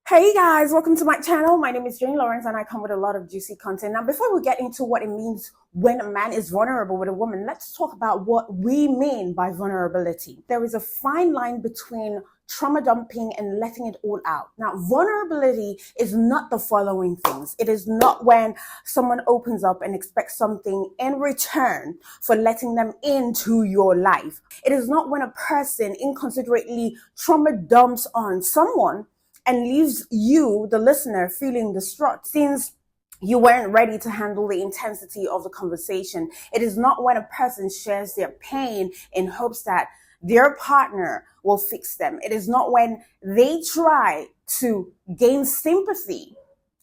Hey guys, welcome to my channel. My name is Jane Lawrence and I come with a lot of juicy content. Now, before we get into what it means when a man is vulnerable with a woman, let's talk about what we mean by vulnerability. There is a fine line between trauma dumping and letting it all out. Now, vulnerability is not the following things. It is not when someone opens up and expects something in return for letting them into your life. It is not when a person inconsiderately trauma dumps on someone and leaves you, the listener, feeling distraught since you weren't ready to handle the intensity of the conversation. It is not when a person shares their pain in hopes that their partner will fix them. It is not when they try to gain sympathy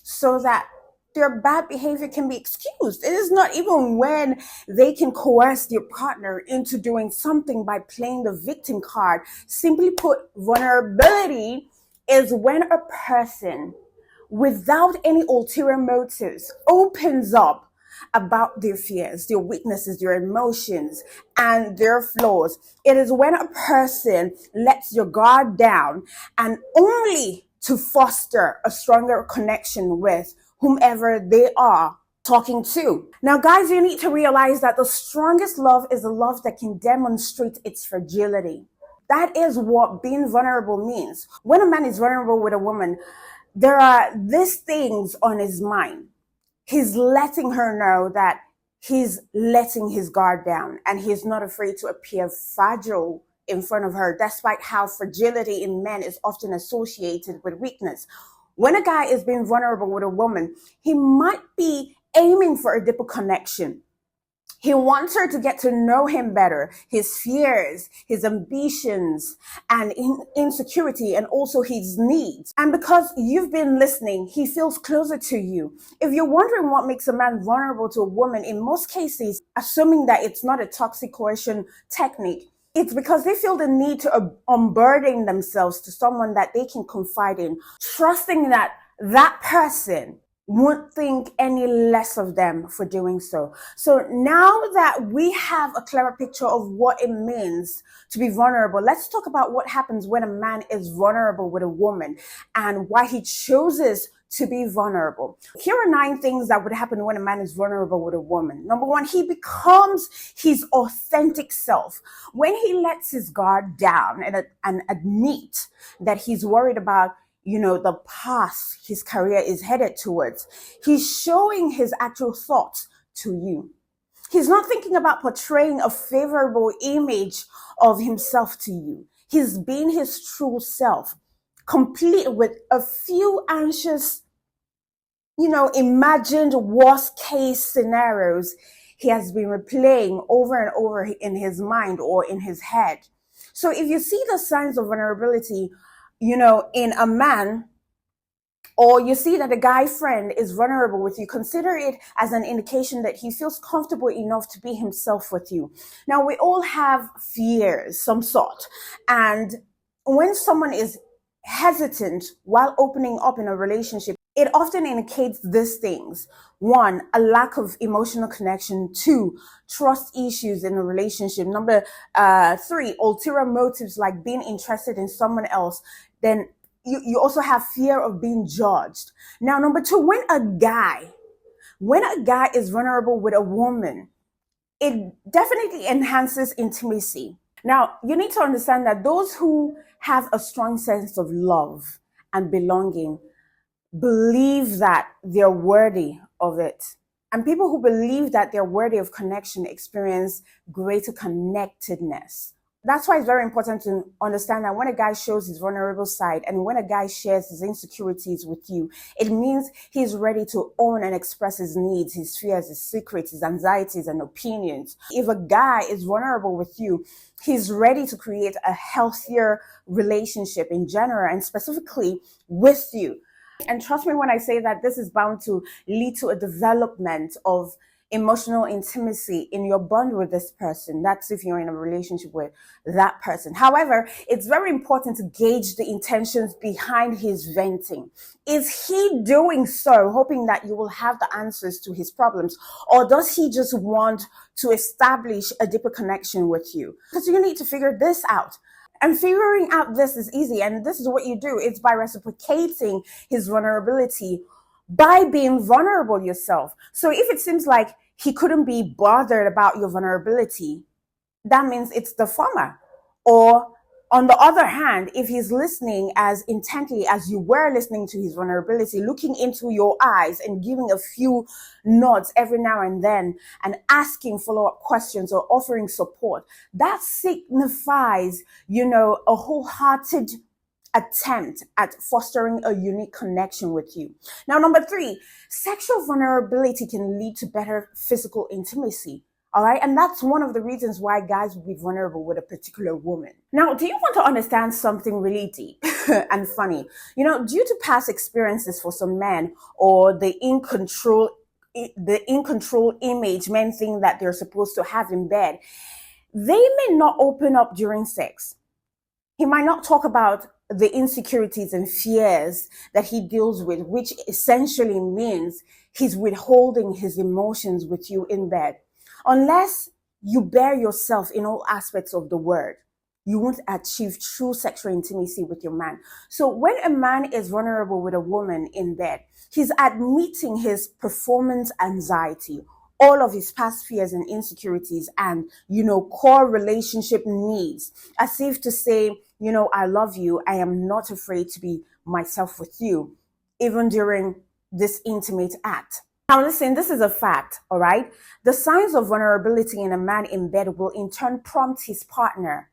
so that their bad behavior can be excused. It is not even when they can coerce their partner into doing something by playing the victim card. Simply put, vulnerability is when a person, without any ulterior motives, opens up about their fears, their weaknesses, their emotions, and their flaws. It is when a person lets your guard down and only to foster a stronger connection with whomever they are talking to. Now, guys, you need to realize that the strongest love is a love that can demonstrate its fragility. That is what being vulnerable means. When a man is vulnerable with a woman, there are these things on his mind. He's letting her know that he's letting his guard down and he's not afraid to appear fragile in front of her, despite how fragility in men is often associated with weakness. When a guy is being vulnerable with a woman, he might be aiming for a deeper connection. He wants her to get to know him better, his fears, his ambitions, and insecurity, and also his needs. And because you've been listening, he feels closer to you. If you're wondering what makes a man vulnerable to a woman, in most cases, assuming that it's not a toxic coercion technique, it's because they feel the need to unburden themselves to someone that they can confide in, trusting that that person won't think any less of them for doing so. So now that we have a clearer picture of what it means to be vulnerable, let's talk about what happens when a man is vulnerable with a woman and why he chooses to be vulnerable. Here are 9 things that would happen when a man is vulnerable with a woman. Number 1, he becomes his authentic self. When he lets his guard down and admit that he's worried about the path his career is headed towards, he's showing his actual thoughts to you. He's not thinking about portraying a favorable image of himself to you. He's being his true self, complete with a few anxious, imagined worst case scenarios he has been replaying over and over in his mind or in his head. So if you see the signs of vulnerability, in a man, or you see that a guy friend is vulnerable with you, consider it as an indication that he feels comfortable enough to be himself with you. Now, we all have fears, some sort. And when someone is hesitant while opening up in a relationship, it often indicates these things. 1, a lack of emotional connection. 2, trust issues in a relationship. Number 3, ulterior motives like being interested in someone else. Then you also have fear of being judged. Now, number 2, when a guy is vulnerable with a woman, it definitely enhances intimacy. Now, you need to understand that those who have a strong sense of love and belonging believe that they're worthy of it. And people who believe that they're worthy of connection experience greater connectedness. That's why it's very important to understand that when a guy shows his vulnerable side and when a guy shares his insecurities with you, it means he's ready to own and express his needs, his fears, his secrets, his anxieties, and opinions. If a guy is vulnerable with you, he's ready to create a healthier relationship in general and specifically with you. And trust me when I say that this is bound to lead to a development of emotional intimacy in your bond with this person. That's if you're in a relationship with that person. However, it's very important to gauge the intentions behind his venting. Is he doing so hoping that you will have the answers to his problems, or does he just want to establish a deeper connection with you? Because you need to figure this out. And figuring out this is easy. And this is what you do. It's by reciprocating his vulnerability by being vulnerable yourself. So if it seems like he couldn't be bothered about your vulnerability, that means it's the former. Or on the other hand, if he's listening as intently as you were listening to his vulnerability, looking into your eyes and giving a few nods every now and then and asking follow-up questions or offering support, that signifies, a wholehearted attempt at fostering a unique connection with you. Now, number 3, sexual vulnerability can lead to better physical intimacy. All right. And that's one of the reasons why guys will be vulnerable with a particular woman. Now, do you want to understand something really deep and funny? Due to past experiences for some men, or the in control image men think that they're supposed to have in bed, they may not open up during sex. He might not talk about the insecurities and fears that he deals with, which essentially means he's withholding his emotions with you in bed. Unless you bear yourself in all aspects of the word, you won't achieve true sexual intimacy with your man. So when a man is vulnerable with a woman in bed, he's admitting his performance anxiety, all of his past fears and insecurities, and, core relationship needs, as if to say, I love you. I am not afraid to be myself with you, even during this intimate act. Now listen, this is a fact, all right? The signs of vulnerability in a man in bed will in turn prompt his partner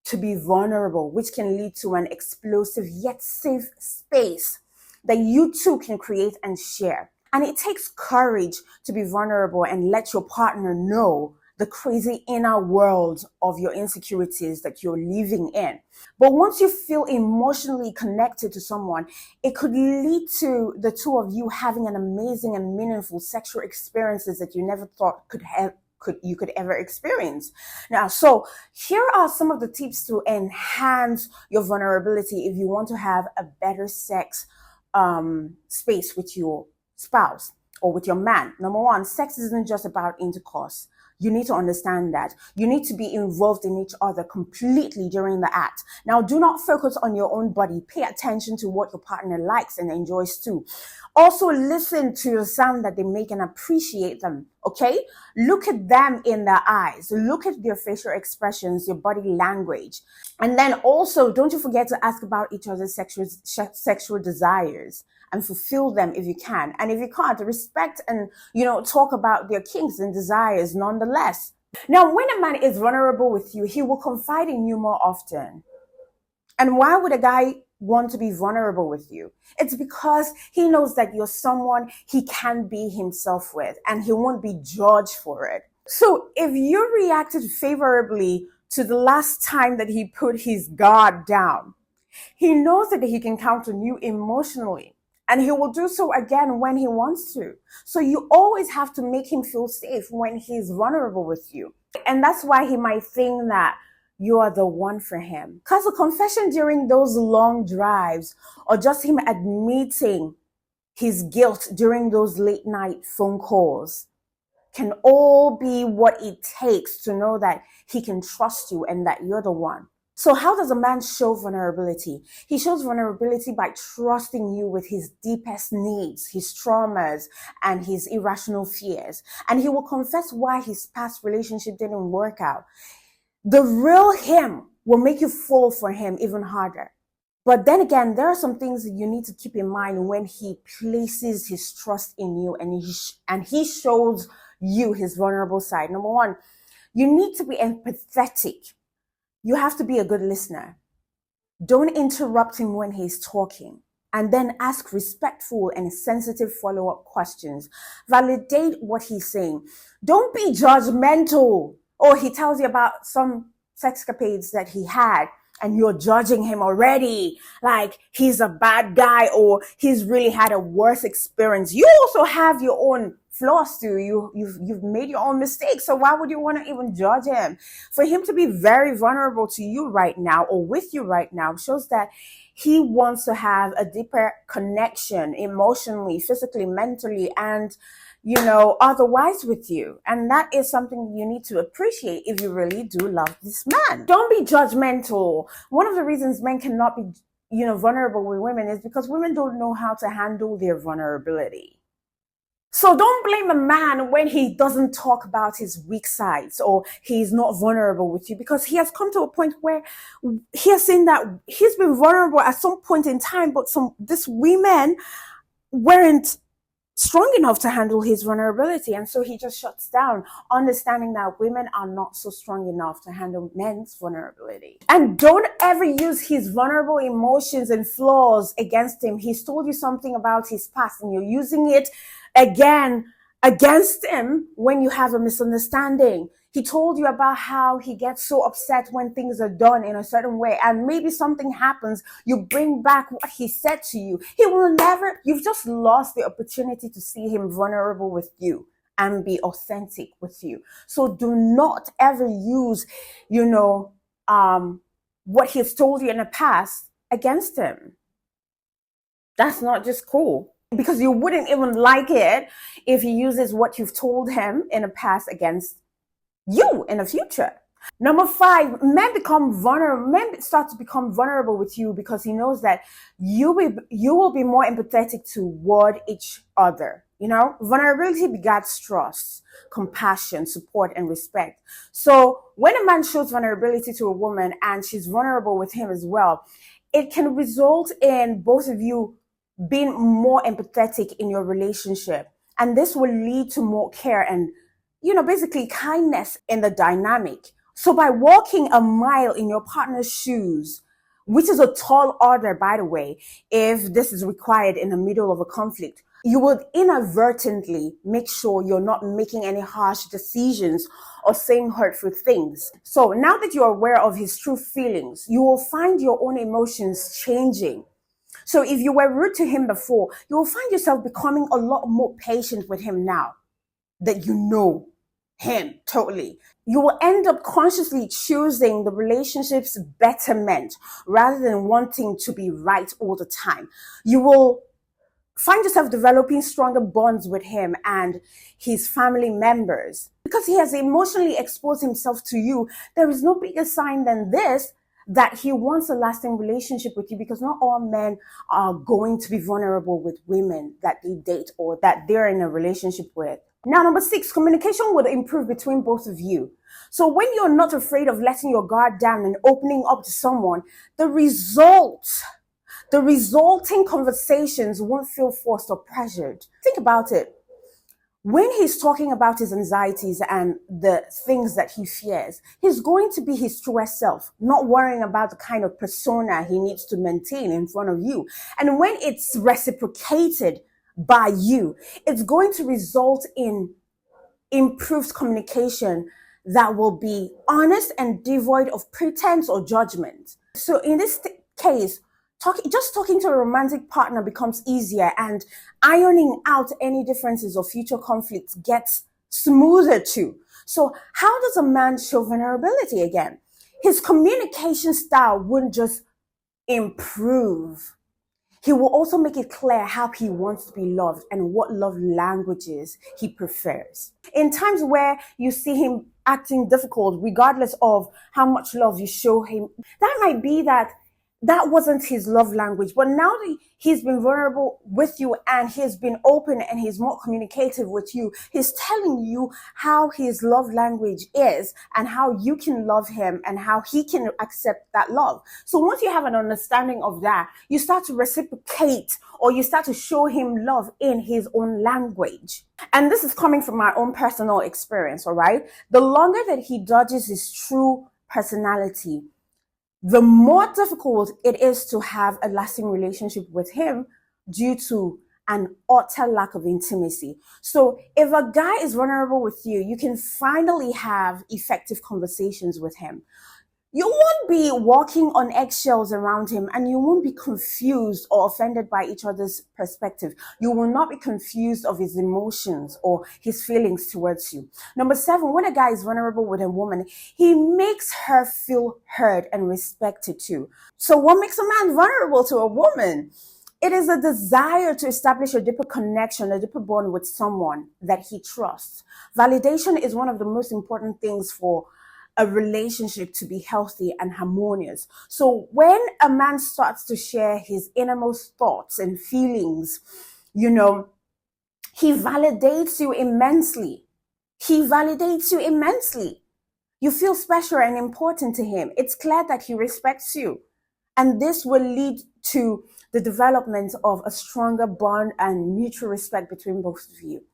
to be vulnerable, which can lead to an explosive yet safe space that you two can create and share. And it takes courage to be vulnerable and let your partner know the crazy inner world of your insecurities that you're living in. But once you feel emotionally connected to someone, it could lead to the two of you having an amazing and meaningful sexual experiences that you never thought you could ever experience. Now, so here are some of the tips to enhance your vulnerability if you want to have a better sex space with your spouse or with your man. Number 1, sex isn't just about intercourse. You need to understand that. You need to be involved in each other completely during the act. Now, do not focus on your own body. Pay attention to what your partner likes and enjoys too. Also, listen to the sound that they make and appreciate them, okay? Look at them in their eyes. Look at their facial expressions, your body language. And then also, don't you forget to ask about each other's sexual desires and fulfill them if you can. And if you can't, respect and, talk about their kinks and desires nonetheless. Now, when a man is vulnerable with you, he will confide in you more often. And why would a guy want to be vulnerable with you? It's because he knows that you're someone he can be himself with and he won't be judged for it. So if you reacted favorably to the last time that he put his guard down, he knows that he can count on you emotionally. And he will do so again when he wants to. So you always have to make him feel safe when he's vulnerable with you. And that's why he might think that you are the one for him. Because a confession during those long drives, or just him admitting his guilt during those late night phone calls, can all be what it takes to know that he can trust you and that you're the one. So how does a man show vulnerability? He shows vulnerability by trusting you with his deepest needs, his traumas, and his irrational fears. And he will confess why his past relationship didn't work out. The real him will make you fall for him even harder. But then again, there are some things that you need to keep in mind when he places his trust in you and he shows you his vulnerable side. Number 1, you need to be empathetic. You have to be a good listener. Don't interrupt him when he's talking. And then ask respectful and sensitive follow-up questions. Validate what he's saying. Don't be judgmental. Or he tells you about some sexcapades that he had and you're judging him already. Like he's a bad guy or he's really had a worse experience. You also have your own flaws too. You've made your own mistakes. So why would you want to even judge him? For him to be very vulnerable to you right now or with you right now shows that he wants to have a deeper connection emotionally, physically, mentally, and otherwise with you. And that is something you need to appreciate if you really do love this man. Don't be judgmental. One of the reasons men cannot be, vulnerable with women is because women don't know how to handle their vulnerability. So don't blame a man when he doesn't talk about his weak sides or he's not vulnerable with you, because he has come to a point where he has seen that he's been vulnerable at some point in time, but these women weren't strong enough to handle his vulnerability. And so he just shuts down, understanding that women are not so strong enough to handle men's vulnerability. And don't ever use his vulnerable emotions and flaws against him. He's told you something about his past and you're using it again against him when you have a misunderstanding. He told you about how he gets so upset when things are done in a certain way, and maybe something happens, you bring back what he said to you. You've just lost the opportunity to see him vulnerable with you and be authentic with you. So do not ever use, what he's told you in the past against him. That's not just cool. Because you wouldn't even like it if he uses what you've told him in the past against you in the future. Number 5, men start to become vulnerable with you because he knows that you will be more empathetic toward each other. Vulnerability begets trust, compassion, support, and respect. So when a man shows vulnerability to a woman and she's vulnerable with him as well, it can result in both of you being more empathetic in your relationship. And this will lead to more care and, basically kindness in the dynamic. So by walking a mile in your partner's shoes, which is a tall order, by the way, if this is required in the middle of a conflict, you will inadvertently make sure you're not making any harsh decisions or saying hurtful things. So now that you're aware of his true feelings, you will find your own emotions changing. So if you were rude to him before, you will find yourself becoming a lot more patient with him now that you know him totally. You will end up consciously choosing the relationship's betterment rather than wanting to be right all the time. You will find yourself developing stronger bonds with him and his family members. Because he has emotionally exposed himself to you, there is no bigger sign than this that he wants a lasting relationship with you, because not all men are going to be vulnerable with women that they date or that they're in a relationship with. Now, number 6, communication will improve between both of you. So when you're not afraid of letting your guard down and opening up to someone, the resulting conversations won't feel forced or pressured. Think about it. When he's talking about his anxieties and the things that he fears, he's going to be his truest self, not worrying about the kind of persona he needs to maintain in front of you. And when it's reciprocated by you, it's going to result in improved communication that will be honest and devoid of pretense or judgment. So in this case, talking to a romantic partner becomes easier, and ironing out any differences or future conflicts gets smoother too. So how does a man show vulnerability again? His communication style wouldn't just improve. He will also make it clear how he wants to be loved and what love languages he prefers. In times where you see him acting difficult, regardless of how much love you show him, that might be that wasn't his love language. But now that he's been vulnerable with you and he's been open and he's more communicative with you, he's telling you how his love language is and how you can love him and how he can accept that love. So once you have an understanding of that, you start to reciprocate, or you start to show him love in his own language. And this is coming from my own personal experience, all right? The longer that he dodges his true personality, the more difficult it is to have a lasting relationship with him due to an utter lack of intimacy. So if a guy is vulnerable with you, you can finally have effective conversations with him. You won't be walking on eggshells around him, and you won't be confused or offended by each other's perspective. You will not be confused of his emotions or his feelings towards you. Number seven, when a guy is vulnerable with a woman, he makes her feel heard and respected too. So what makes a man vulnerable to a woman? It is a desire to establish a deeper connection, a deeper bond with someone that he trusts. Validation is one of the most important things for a relationship to be healthy and harmonious. So when a man starts to share his innermost thoughts and feelings, you know, he validates you immensely. He validates you immensely. You feel special and important to him. It's clear that he respects you. And this will lead to the development of a stronger bond and mutual respect between both of you.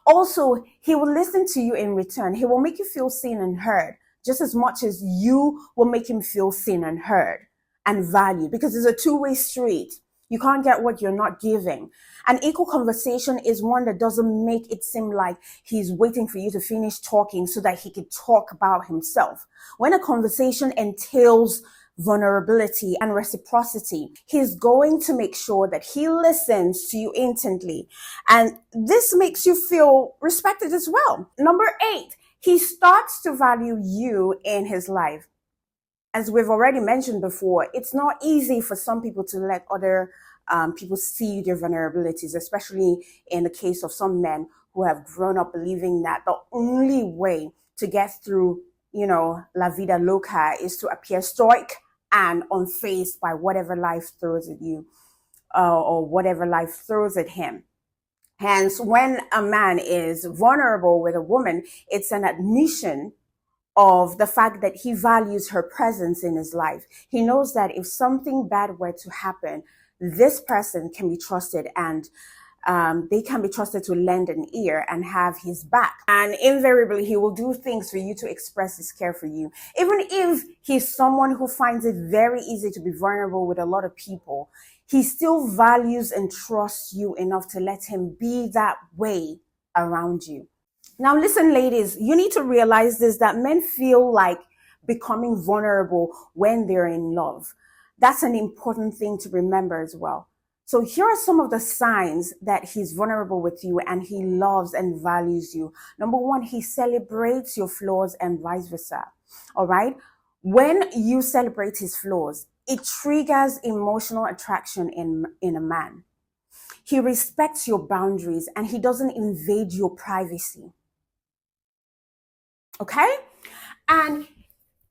Also, he will listen to you in return. He will make you feel seen and heard just as much as you will make him feel seen and heard and valued, because it's a two-way street. You can't get what you're not giving. An equal conversation is one that doesn't make it seem like he's waiting for you to finish talking so that he can talk about himself. When a conversation entails vulnerability and reciprocity, he's going to make sure that he listens to you intently. And this makes you feel respected as well. Number 8, he starts to value you in his life. As we've already mentioned before, it's not easy for some people to let other people see their vulnerabilities, especially in the case of some men who have grown up believing that the only way to get through, la vida loca is to appear stoic and unfazed by whatever life throws at you, or whatever life throws at him. Hence, when a man is vulnerable with a woman, it's an admission of the fact that he values her presence in his life. He knows that if something bad were to happen, this person can be trusted, and they can be trusted to lend an ear and have his back. And invariably, he will do things for you to express his care for you. Even if he's someone who finds it very easy to be vulnerable with a lot of people, he still values and trusts you enough to let him be that way around you. Now, listen, ladies, you need to realize this, that men feel like becoming vulnerable when they're in love. That's an important thing to remember as well. So here are some of the signs that he's vulnerable with you and he loves and values you. Number 1, he celebrates your flaws and vice versa. All right. When you celebrate his flaws, it triggers emotional attraction in a man. He respects your boundaries and he doesn't invade your privacy. Okay? And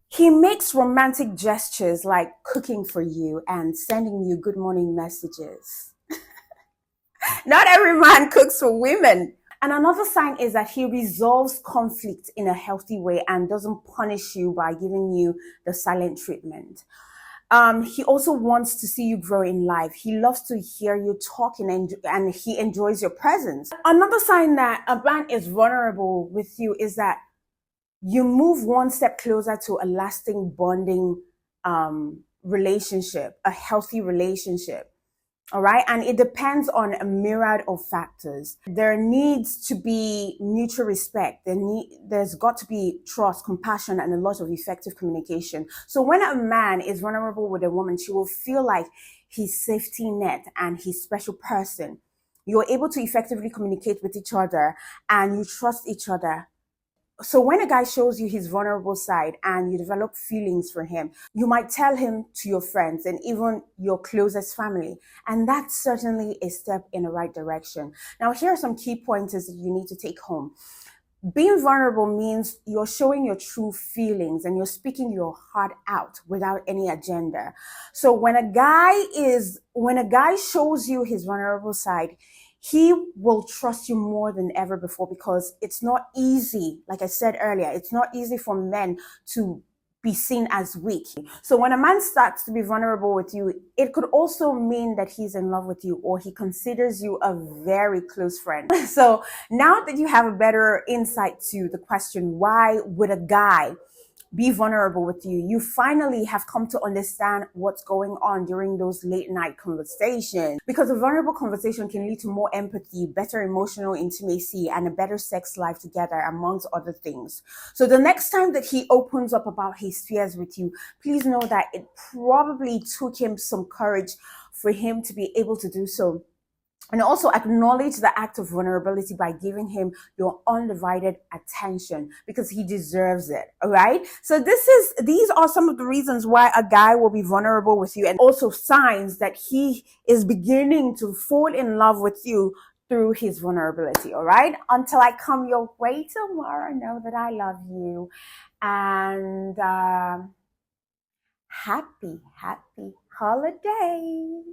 he makes romantic gestures like cooking for you and sending you good morning messages. Not every man cooks for women. And another sign is that he resolves conflict in a healthy way and doesn't punish you by giving you the silent treatment. He also wants to see you grow in life. He loves to hear you talking and he enjoys your presence. Another sign that a man is vulnerable with you is that you move one step closer to a lasting bonding relationship, a healthy relationship. All right. And it depends on a myriad of factors. There needs to be mutual respect. There's got to be trust, compassion, and a lot of effective communication. So when a man is vulnerable with a woman, she will feel like his safety net and his special person. You're able to effectively communicate with each other and you trust each other. So when a guy shows you his vulnerable side and you develop feelings for him, you might tell him to your friends and even your closest family. And that's certainly a step in the right direction. Now, here are some key pointers that you need to take home. Being vulnerable means you're showing your true feelings and you're speaking your heart out without any agenda. So when a guy shows you his vulnerable side, he will trust you more than ever before, because it's not easy. Like I said earlier, it's not easy for men to be seen as weak. So when a man starts to be vulnerable with you, it could also mean that he's in love with you or he considers you a very close friend. So now that you have a better insight to the question, why would a guy be vulnerable with you. You finally have come to understand what's going on during those late night conversations, because a vulnerable conversation can lead to more empathy, better emotional intimacy, and a better sex life together, amongst other things. So the next time that he opens up about his fears with you, please know that it probably took him some courage for him to be able to do so. And also acknowledge the act of vulnerability by giving him your undivided attention, because he deserves it. All right. So these are some of the reasons why a guy will be vulnerable with you, and also signs that he is beginning to fall in love with you through his vulnerability. All right. Until I come your way tomorrow, know that I love you. And happy holidays.